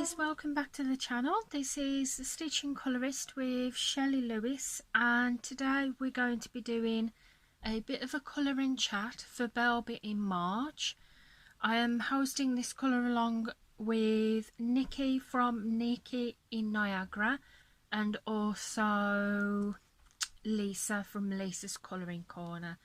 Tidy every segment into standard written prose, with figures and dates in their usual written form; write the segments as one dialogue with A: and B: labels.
A: guys, welcome back to the channel. This is the Stitching Colourist with Shelley Lewis, and today we're going to be doing a bit of a colouring chat for Belba in March. I am hosting this colour along with Nikki from Nikki in Niagara and also Lisa from Lisa's Colouring Corner.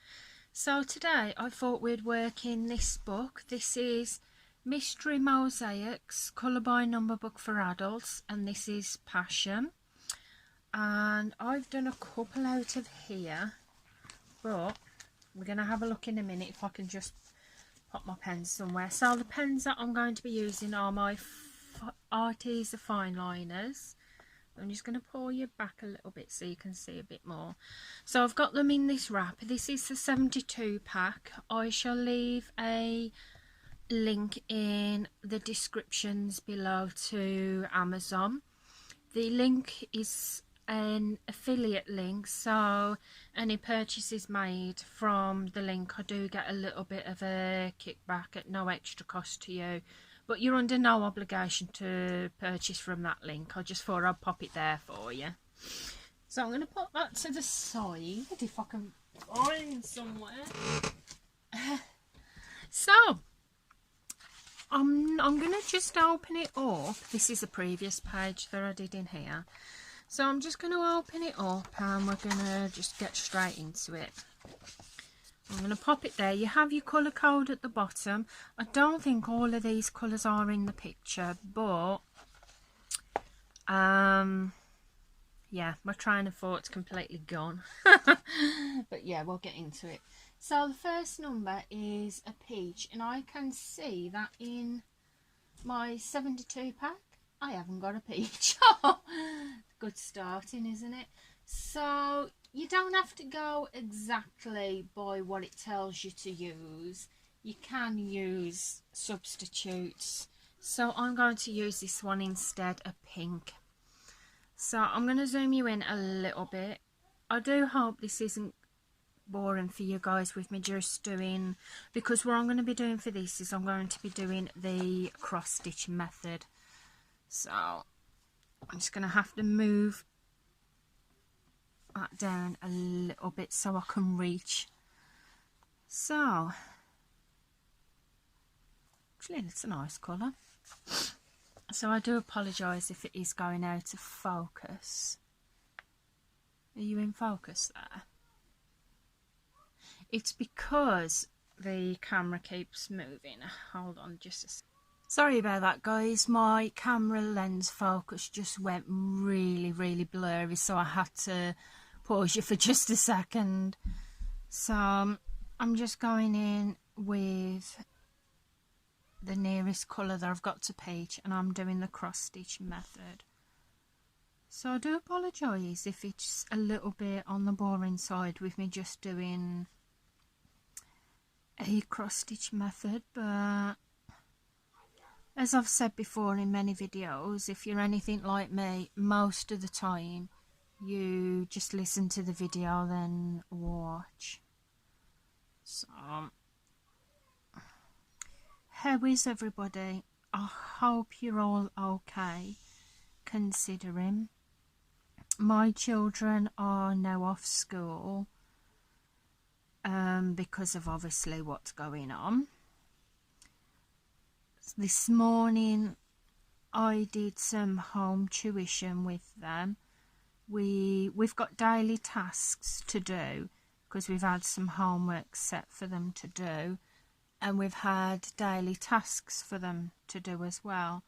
A: So today I thought we'd work in this book. This is Mystery Mosaics, colour by number book for adults, and this is Passion. And I've done a couple out of here, but we're going to have a look in a minute if I can just pop my pens somewhere. So the pens that I'm going to be using are my Arteza fine liners. I'm just going to pull you back a little bit so you can see a bit more. So I've got them in this wrap. This is the 72 pack. I shall leave a link in the descriptions below to Amazon. The link is an affiliate link, so any purchases made from the link I do get a little bit of a kickback at no extra cost to you, but you're under no obligation to purchase from that link. I just thought I'd pop it there for you. So I'm going to put that to the side if I can find somewhere. So I'm going to just open it up. This is the previous page that I did in here. So I'm just going to open it up and we're going to just get straight into it. I'm going to pop it there. You have your colour code at the bottom. I don't think all of these colours are in the picture, but yeah, my train of thought's completely gone. But yeah, we'll get into it. So the first number is a peach, and I can see that in my 72 pack I haven't got a peach. Good starting, isn't it? So you don't have to go exactly by what it tells you to use. You can use substitutes. So I'm going to use this one instead, a pink. So I'm going to zoom you in a little bit. I do hope this isn't boring for you guys with me just doing, because what I'm going to be doing for this is I'm going to be doing the cross stitch method. So I'm just going to have to move that down a little bit so I can reach. So actually it's a nice colour. So I do apologise if it is going out of focus. Are you in focus there? It's because the camera keeps moving. Hold on just a second. Sorry about that, guys. My camera lens focus just went really blurry, so I had to pause you for just a second. So I'm just going in with the nearest colour that I've got to peach, and I'm doing the cross stitch method. So I do apologise if it's a little bit on the boring side with me just doing a cross stitch method, but as I've said before in many videos, if you're anything like me, most of the time you just listen to the video then watch. So how is everybody? I hope you're all okay, considering my children are now off school because of obviously what's going on. This morning I did some home tuition with them. We've got daily tasks to do because we've had some homework set for them to do, and we've had daily tasks for them to do as well.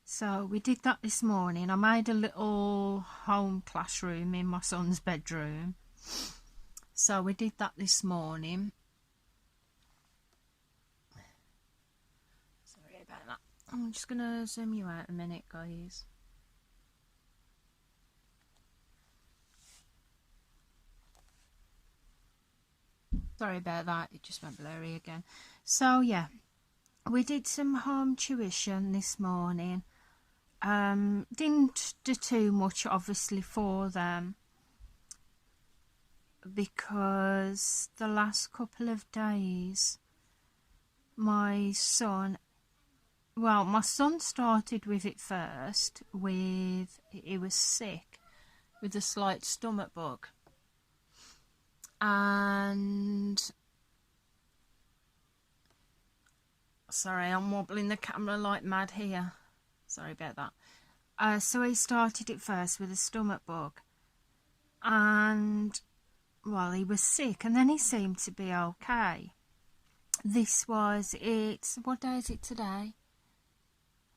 A: So we did that this morning. I made a little home classroom in my son's bedroom. So we did that this morning. Sorry about that. I'm just going to zoom you out a minute, guys. Sorry about that, it just went blurry again. So yeah, we did some home tuition this morning. Didn't do too much obviously for them, because the last couple of days my son well, my son started with it first. He was sick with a slight stomach bug, and sorry, I'm wobbling the camera like mad here. Sorry about that. So he started it first with a stomach bug, and well, he was sick, and then he seemed to be okay. This was it. What day is it today?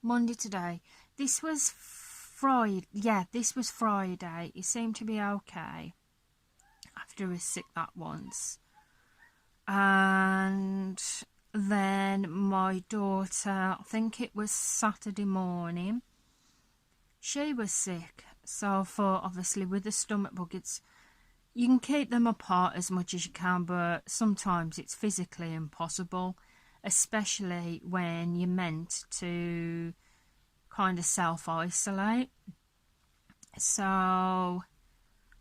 A: Monday today. This was Friday. Yeah, this was Friday. He seemed to be okay after he was sick that once. And then my daughter, I think it was Saturday morning, she was sick. So for obviously with the stomach bug, you can keep them apart as much as you can, but sometimes it's physically impossible, especially when you're meant to kind of self-isolate. So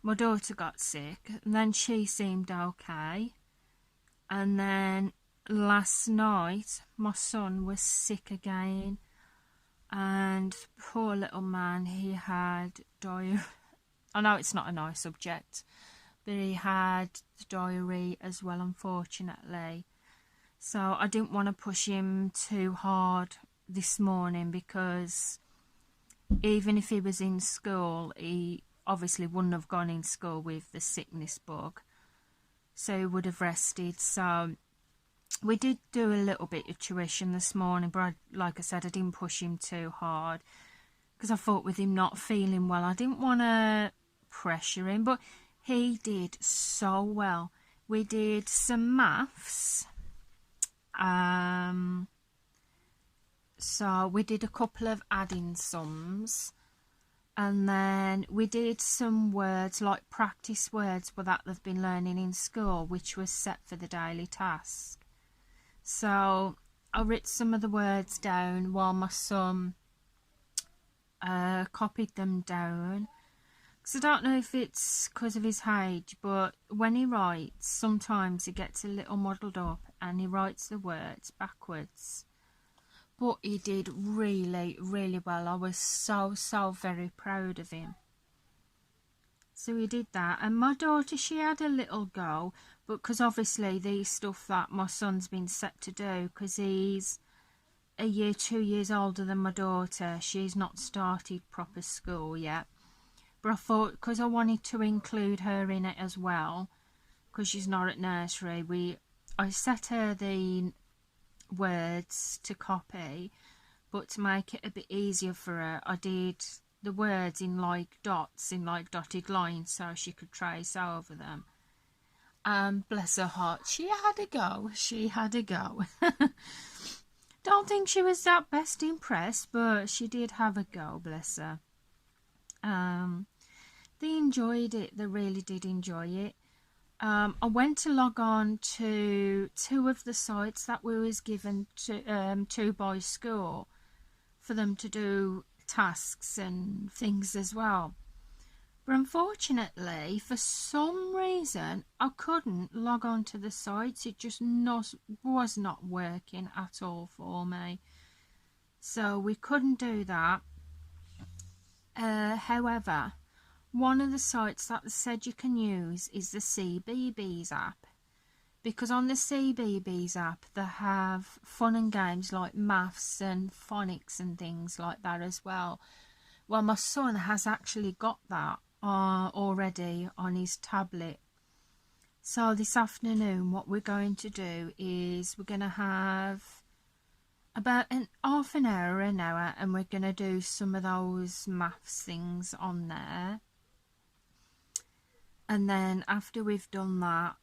A: my daughter got sick, and then she seemed okay. And then last night, my son was sick again. And poor little man, he had diarrhea. I know it's not a nice subject, but he had diarrhea as well, unfortunately. So I didn't want to push him too hard this morning, because even if he was in school, he obviously wouldn't have gone in school with the sickness bug. So he would have rested. So we did do a little bit of tuition this morning, but like I said, I didn't push him too hard, because I thought with him not feeling well, I didn't want to pressure him. But he did so well. We did some maths. So we did a couple of adding sums, and then we did some words, like practice words that they've been learning in school, which was set for the daily task. So I wrote some of the words down while my son copied them down. Because I don't know if it's because of his age, but when he writes, sometimes he gets a little muddled up and he writes the words backwards. But he did really, really well. I was so very proud of him. So he did that. And my daughter, she had a little go, but because obviously these stuff that my son's been set to do, because he's a year, 2 years older than my daughter, she's not started proper school yet. But I thought, because I wanted to include her in it as well, because she's not at nursery, I set her the words to copy, but to make it a bit easier for her, I did the words in like dots, in like dotted lines, so she could trace over them. Bless her heart, she had a go. Don't think she was that best impressed, but she did have a go, bless her. They enjoyed it, they really did enjoy it. I went to log on to 2 of the sites that we was given to by school for them to do tasks and things as well. But unfortunately, for some reason, I couldn't log on to the sites. It just was not working at all for me. So we couldn't do that. However, one of the sites that said you can use is the CBeebies app, because on the CBeebies app they have fun and games like maths and phonics and things like that as well. Well, my son has actually got that already on his tablet. So this afternoon what we're going to do is we're going to have about half an hour, and we're going to do some of those maths things on there. And then after we've done that,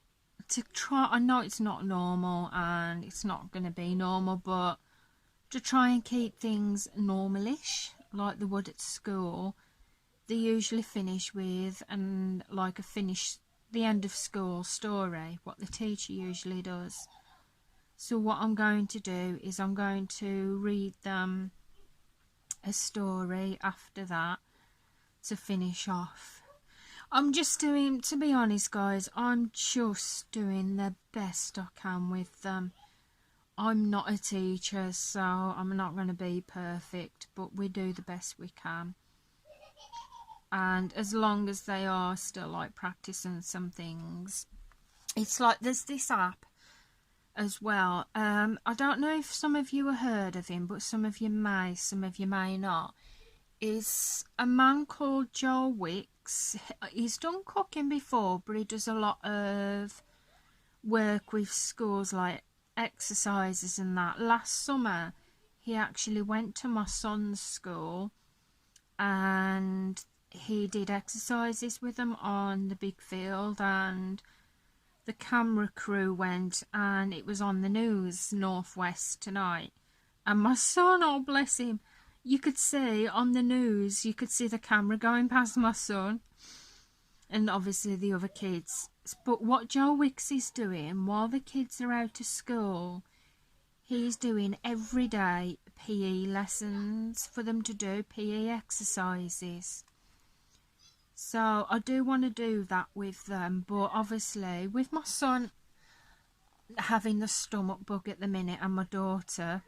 A: to try, I know it's not normal and it's not going to be normal, but to try and keep things normalish like they would at school, they usually finish with the end of school story, what the teacher usually does. So what I'm going to do is I'm going to read them a story after that to finish off. I'm just doing, to be honest guys, I'm just doing the best I can with them. I'm not a teacher, so I'm not going to be perfect, but we do the best we can. And as long as they are still like practicing some things, it's like there's this app as well. I don't know if some of you have heard of him, but some of you may not. Is a man called Joel Wicks. He's done cooking before, but he does a lot of work with schools, like exercises and that. Last summer he actually went to my son's school and he did exercises with them on the big field, and the camera crew went and it was on the news, Northwest Tonight. And my son, oh bless him, you could see on the news, you could see the camera going past my son and obviously the other kids. But what Joe Wicks is doing while the kids are out of school, he's doing everyday PE lessons for them to do, PE exercises. So I do want to do that with them, but obviously with my son having the stomach bug at the minute and my daughter,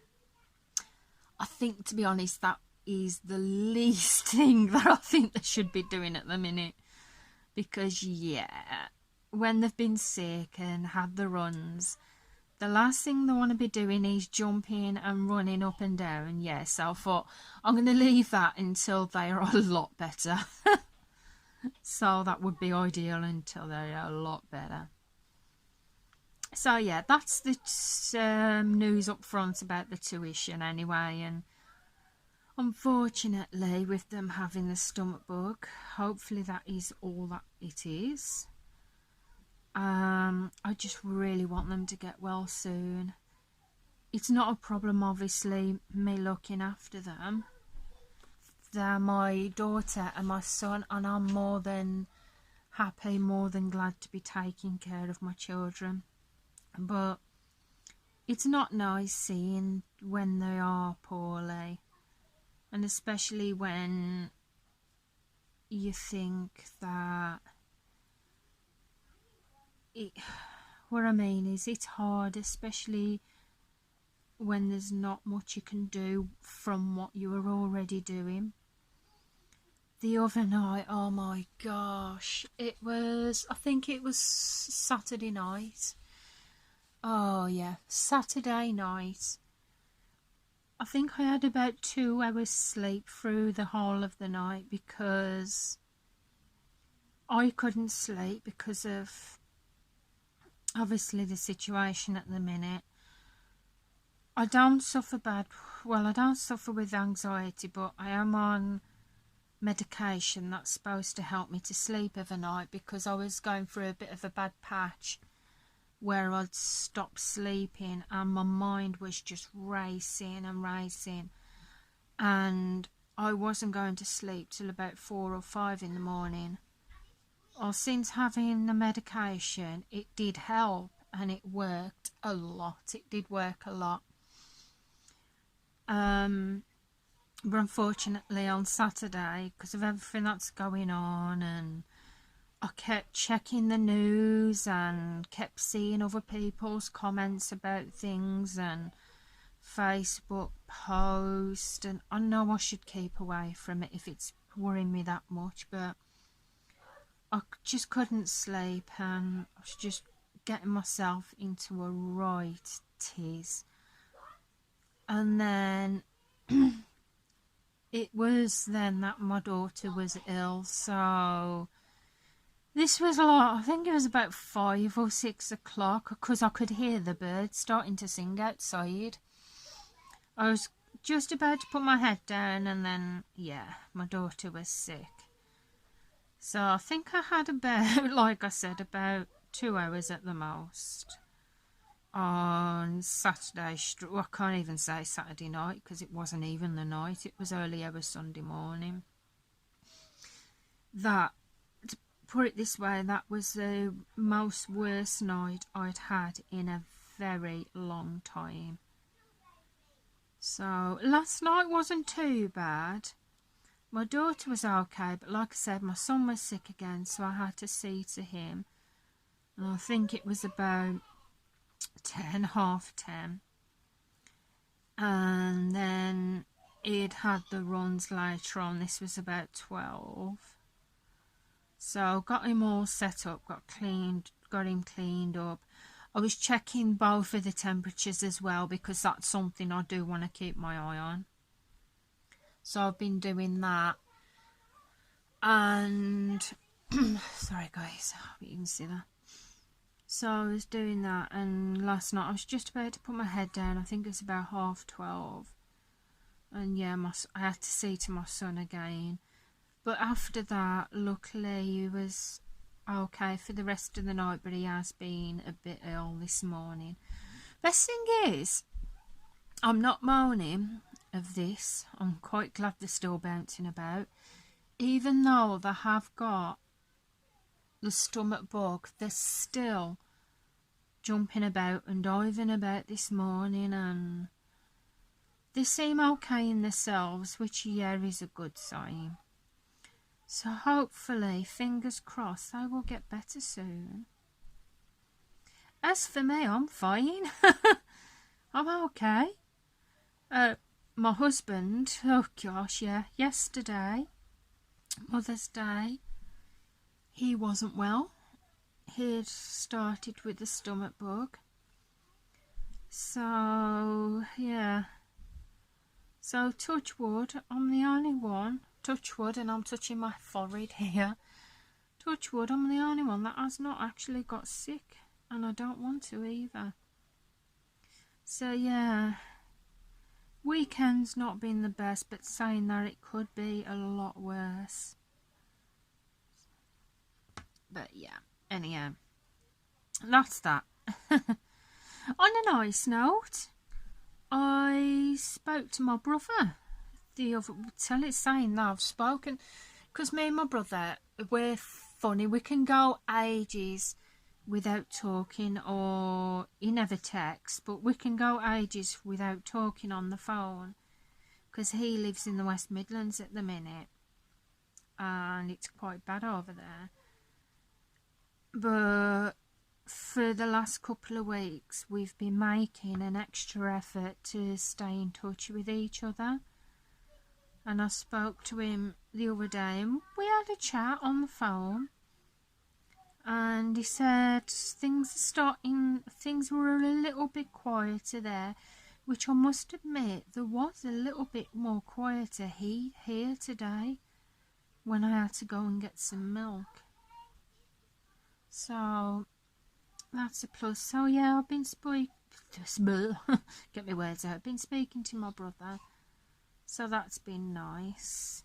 A: I think, to be honest, that is the least thing that I think they should be doing at the minute. Because, yeah, when they've been sick and had the runs, the last thing they want to be doing is jumping and running up and down. Yeah, so I thought I'm going to leave that until they are a lot better. So that would be ideal until they're a lot better. So yeah, that's the news up front about the tuition anyway. And unfortunately, with them having the stomach bug, hopefully that is all that it is. I just really want them to get well soon. It's not a problem, obviously, me looking after them. They're my daughter and my son, and I'm more than happy, more than glad to be taking care of my children. But it's not nice seeing when they are poorly, and especially when you think that what I mean is it's hard, especially when there's not much you can do from what you are already doing. The other night, oh my gosh, I think it was Saturday night. Oh yeah, Saturday night. I think I had about 2 hours sleep through the whole of the night because I couldn't sleep because of obviously the situation at the minute. I don't suffer with anxiety, but I am on medication that's supposed to help me to sleep overnight because I was going through a bit of a bad patch where I'd stopped sleeping and my mind was just racing and racing, and I wasn't going to sleep till about 4 or 5 in the morning. Well, since having the medication, it did help and it worked a lot. It did work a lot. But unfortunately on Saturday, because of everything that's going on, and I kept checking the news and kept seeing other people's comments about things and Facebook posts, and I know I should keep away from it if it's worrying me that much, but I just couldn't sleep and I was just getting myself into a right tease. And then it was then that my daughter was ill, so this was a lot. I think it was about 5 or 6 o'clock because I could hear the birds starting to sing outside. I was just about to put my head down and then, yeah, my daughter was sick. So I think I had about, like I said, about 2 hours at the most on Saturday. I can't even say Saturday night because it wasn't even the night. It was early hours Sunday morning. That, to put it this way, that was the most worst night I'd had in a very long time. So last night wasn't too bad. My daughter was okay, but like I said, my son was sick again, so I had to see to him. And I think it was about 10, half 10. and then he'd had the runs later on. This was about 12. So got him all set up, got him cleaned up. I was checking both of the temperatures as well, because that's something I do want to keep my eye on. So I've been doing that. And sorry guys, I hope you can see that. So I was doing that, and last night I was just about to put my head down. I think it was about 12:30. And yeah, I had to see to my son again. But after that, luckily he was okay for the rest of the night, but he has been a bit ill this morning. Best thing is, I'm not moaning of this. I'm quite glad they're still bouncing about. Even though they have got the stomach bug, they're still jumping about and diving about this morning, and they seem okay in themselves, which yeah is a good sign. So hopefully, fingers crossed, they will get better soon. As for me, I'm fine. I'm okay. My husband, oh gosh, yeah, yesterday, Mother's Day, he wasn't well. He'd started with the stomach bug. So, yeah. So, touch wood, I'm the only one. Touch wood, and I'm touching my forehead here. Touch wood, I'm the only one that has not actually got sick. And I don't want to either. So, yeah. Weekend's not been the best, but saying that, it could be a lot worse. But yeah, anyhow, that's that. On a nice note, I spoke to my brother the other, saying that I've spoken, because me and my brother, we're funny. We can go ages without talking, or he never texts, but we can go ages without talking on the phone, because he lives in the West Midlands at the minute, and it's quite bad over there. But for the last couple of weeks, we've been making an extra effort to stay in touch with each other. And I spoke to him the other day, and we had a chat on the phone. And he said things were a little bit quieter there, which I must admit, there was a little bit more quieter here today when I had to go and get some milk. So that's a plus. So yeah, I've been get my words out. I've been speaking to my brother, so that's been nice.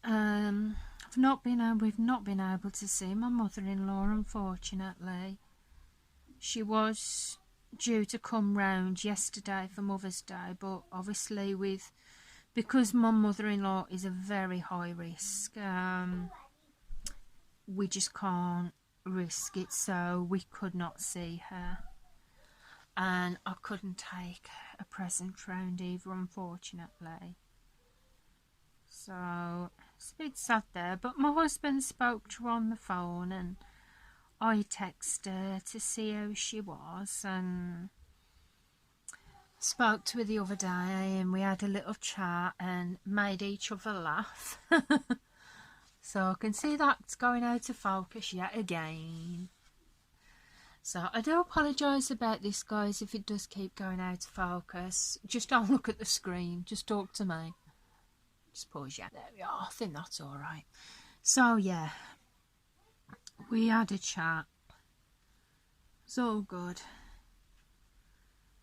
A: We've not been able to see my mother-in-law, unfortunately. She was due to come round yesterday for Mother's Day, but obviously because my mother-in-law is a very high risk, we just can't risk it, so we could not see her. And I couldn't take a present round either, unfortunately. So it's a bit sad there, but my husband spoke to her on the phone, and I texted her to see how she was, and spoke to her the other day, and we had a little chat and made each other laugh. So I can see that's going out of focus yet again. So I do apologise about this, guys, if it does keep going out of focus. Just don't look at the screen, just talk to me. Just pause, yeah, there we are. I think that's alright. So yeah, we had a chat. It's all good.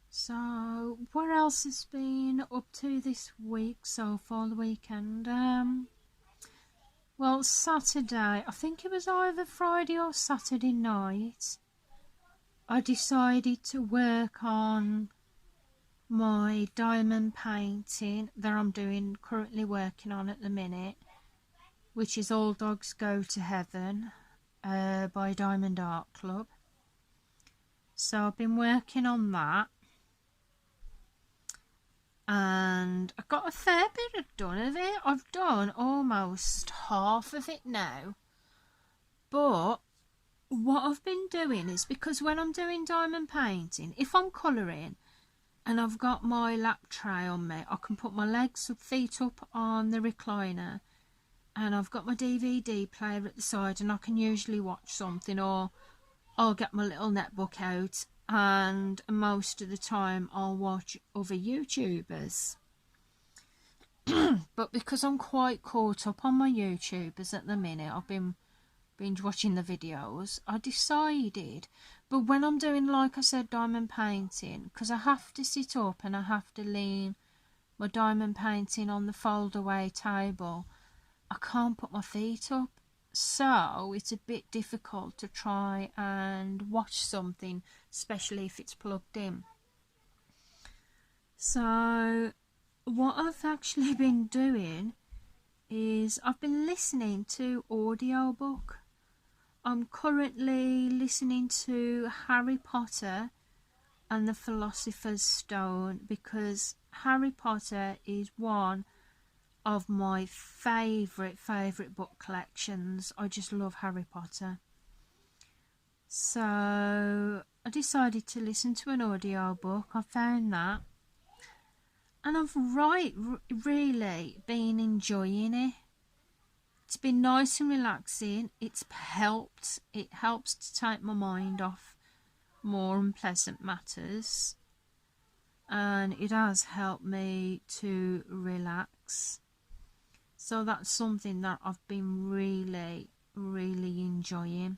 A: So what else has been up to this week so far, the weekend? Well, Saturday, I think it was either Friday or Saturday night, I decided to work on my diamond painting that I'm currently working on at the minute, which is All Dogs Go to Heaven by Diamond Art Club. So I've been working on that, and I got a fair bit done of it. I've done almost half of it now, but what I've been doing is, because when I'm doing diamond painting, if I'm colouring, and I've got my lap tray on me. I can put my feet up on the recliner, and I've got my DVD player at the side, and I can usually watch something, or I'll get my little netbook out, and most of the time I'll watch other YouTubers. But because I'm quite caught up on my YouTubers at the minute, I've been binge watching the videos, I decided, but when I'm doing, like I said, diamond painting, because I have to sit up and I have to lean my diamond painting on the fold away table, I can't put my feet up, so it's a bit difficult to try and watch something, especially if it's plugged in. So what I've actually been doing is I've been listening to audiobook. I'm currently listening to Harry Potter and the Philosopher's Stone, because Harry Potter is one of my favourite book collections. I just love Harry Potter. So I decided to listen to an audiobook. I found that, and I've really been enjoying it. It's been nice and relaxing. It helps to take my mind off more unpleasant matters, and it has helped me to relax. So that's something that I've been really enjoying.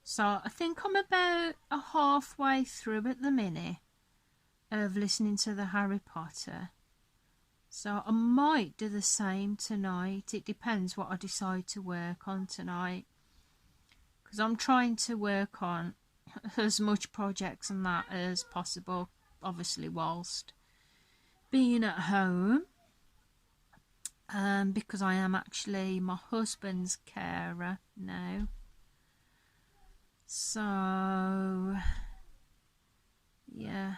A: So I think I'm about halfway through at the minute of listening to the Harry Potter. So I might do the same tonight. It depends what I decide to work on tonight, because I'm trying to work on as much projects and that as possible, obviously whilst being at home, because I am actually my husband's carer now. So yeah,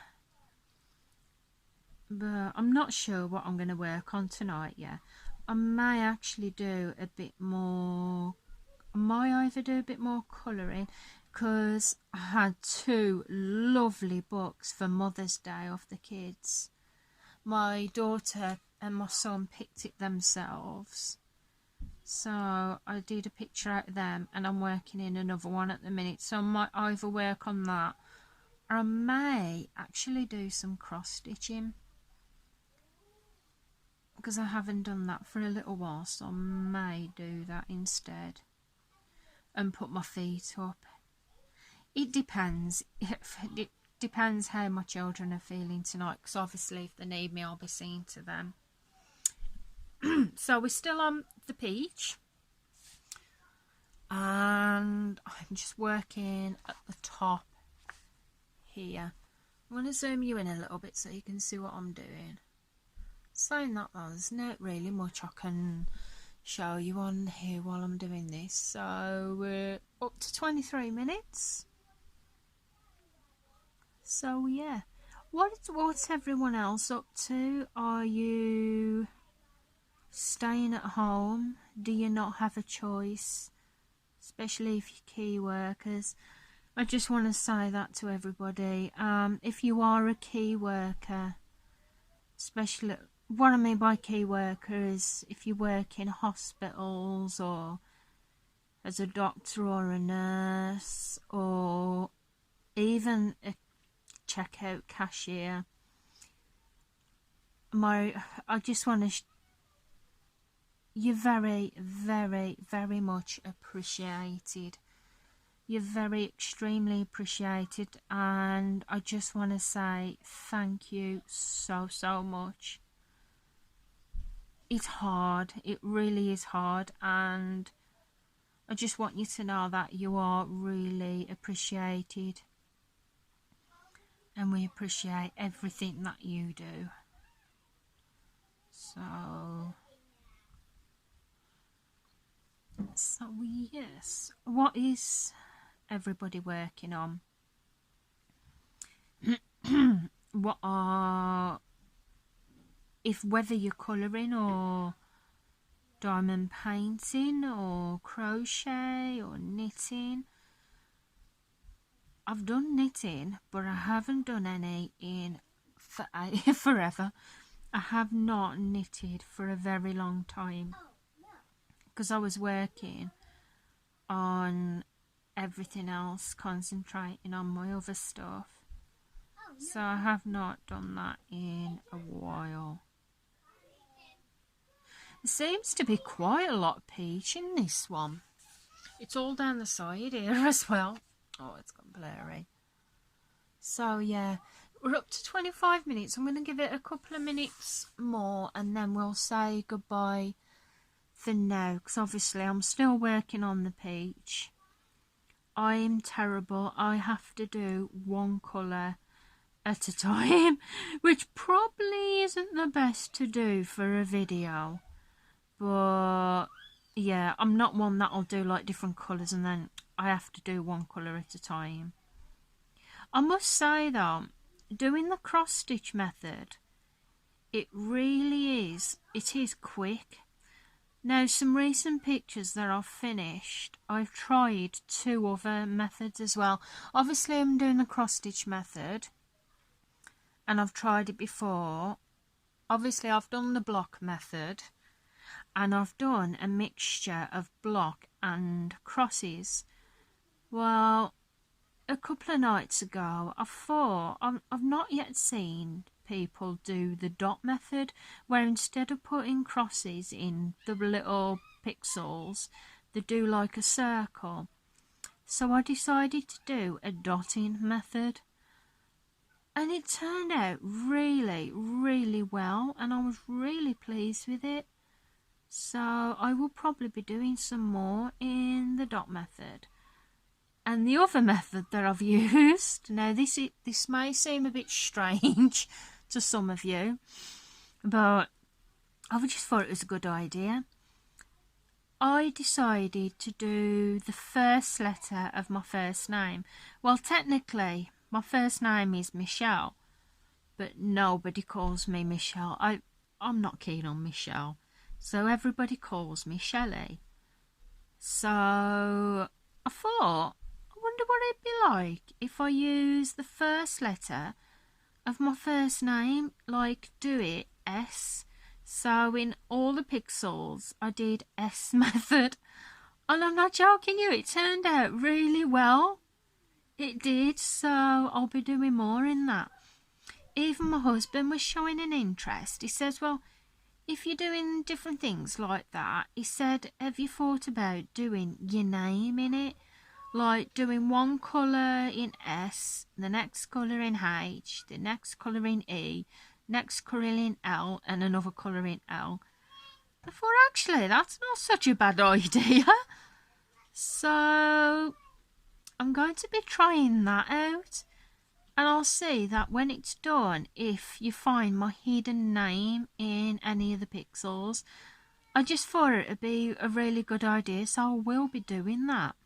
A: but I'm not sure what I'm going to work on tonight yet. I may actually do a bit more, I might either do a bit more colouring, because I had 2 lovely books for Mother's Day off the kids. My daughter and my son picked it themselves, so I did a picture out of them, and I'm working in another one at the minute, so I might either work on that, or I may actually do some cross stitching, because I haven't done that for a little while, so I may do that instead and put my feet up. It depends. It depends how my children are feeling tonight, because obviously if they need me, I'll be seeing to them. So we're still on the peach, and I'm just working at the top here. I'm going to zoom you in a little bit so you can see what I'm doing. Saying that, there's not really much I can show you on here while I'm doing this. So we're up to 23 minutes. So yeah, what's everyone else up to? Are you staying at home? Do you not have a choice? Especially if you're key workers. I just want to say that to everybody. If you are a key worker, especially, what I mean by key worker is if you work in hospitals, or as a doctor or a nurse, or even a checkout cashier. I just want to you're very much appreciated. You're very extremely appreciated, and I just want to say thank you so much. It's hard, it really is hard, and I just want you to know that you are really appreciated, and we appreciate everything that you do. So yes, what is everybody working on? Whether you're colouring or diamond painting or crochet or knitting. I've done knitting, but I haven't done any in for forever. I have not knitted for a very long time because I was working on everything else, concentrating on my other stuff. So I have not done that in a while. There seems to be quite a lot of peach in this one. It's all down the side here as well. Oh, it's gone blurry. So yeah, we're up to 25 minutes. I'm going to give it a couple of minutes more and then we'll say goodbye for now, because obviously I'm still working on the peach. I'm terrible. I have to do one colour at a time, which probably isn't the best to do for a video. But yeah, I'm not one that'll do like different colours and then I have to do one colour at a time. I must say though, doing the cross stitch method, it really is, it is quick. Now some recent pictures that I've finished, I've tried 2 other methods as well. Obviously I'm doing the cross stitch method and I've tried it before. Obviously I've done the block method and I've done a mixture of block and crosses. Well, a couple of nights ago I thought I've not yet seen people do the dot method, where instead of putting crosses in the little pixels they do like a circle. So I decided to do a dotting method and it turned out really well and I was really pleased with it. So I will probably be doing some more in the dot method. And the other method that I've used, now this may seem a bit strange to some of you, but I just thought it was a good idea. I decided to do the first letter of my first name. Well, technically my first name is Michelle, but nobody calls me Michelle. I'm not keen on Michelle, so everybody calls me Shelley. So I thought, I wonder what it'd be like if I use the first letter of my first name, like do it S. So in all the pixels I did S method, and I'm not joking you, it turned out really well. It did, so I'll be doing more in that. Even my husband was showing an interest. He says, well, if you're doing different things like that, he said, have you thought about doing your name in it? Like doing one colour in S, the next colour in H, the next colour in E, next colour in L, and another colour in L. I thought, actually, that's not such a bad idea. So I'm going to be trying that out. And I'll see that when it's done, if you find my hidden name in any of the pixels. I just thought it would be a really good idea, so I will be doing that.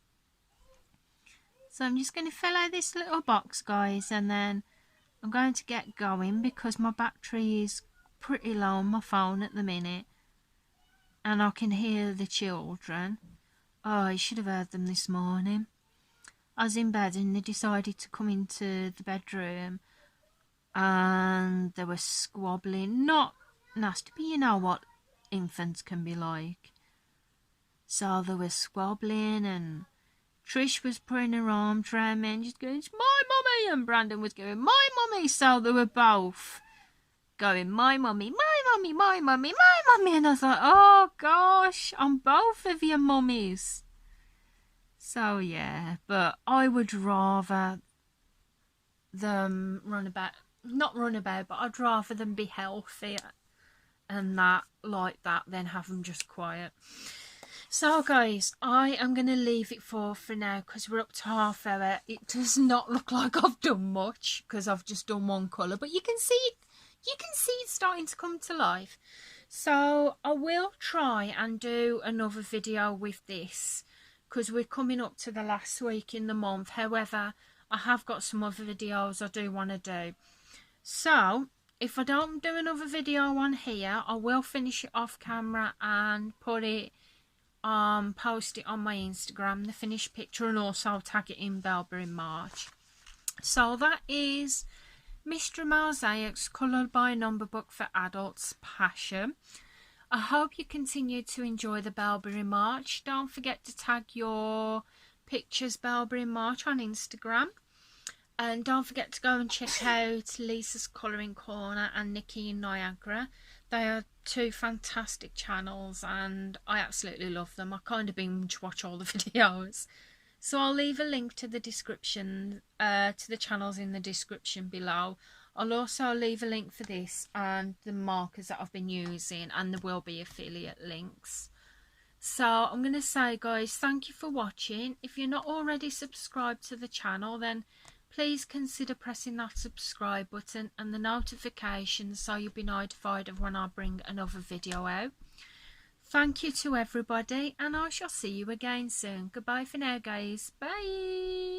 A: So I'm just going to fill out this little box, guys, and then I'm going to get going because my battery is pretty low on my phone at the minute. And I can hear the children. Oh, you should have heard them this morning. I was in bed and they decided to come into the bedroom and they were squabbling. Not nasty, but you know what infants can be like. So they were squabbling and Trish was putting her arms around me and just going, it's my mummy, and Brandon was going, my mummy. So they were both going, my mummy, my mummy, my mummy, my mummy. And I was like, oh gosh, I'm both of your mummies. So yeah, but I would rather them not run about, but I'd rather them be healthy and that, like that, than have them just quiet. So guys, I am going to leave it for now because we're up to half hour. It does not look like I've done much because I've just done one colour, but you can see it starting to come to life. So I will try and do another video with this because we're coming up to the last week in the month. However, I have got some other videos I do want to do. So if I don't do another video on here, I will finish it off camera and put it post it on my Instagram, the finished picture, and also tag it in Belba in March. So that is Mr. Mosaics Colour by Number book for adults, passion. I hope you continue to enjoy the Belba in March. Don't forget to tag your pictures Belba in March on Instagram. And don't forget to go and check out Lisa's Colouring Corner and Nikki in Niagara. They are two fantastic channels and I absolutely love them. I kind of binge watch all the videos. So I'll leave a link to the description, to the channels in the description below. I'll also leave a link for this and the markers that I've been using, and there will be affiliate links. So I'm going to say, guys, thank you for watching. If you're not already subscribed to the channel, then please consider pressing that subscribe button and the notification so you'll be notified of when I bring another video out. Thank you to everybody, and I shall see you again soon. Goodbye for now, guys. Bye.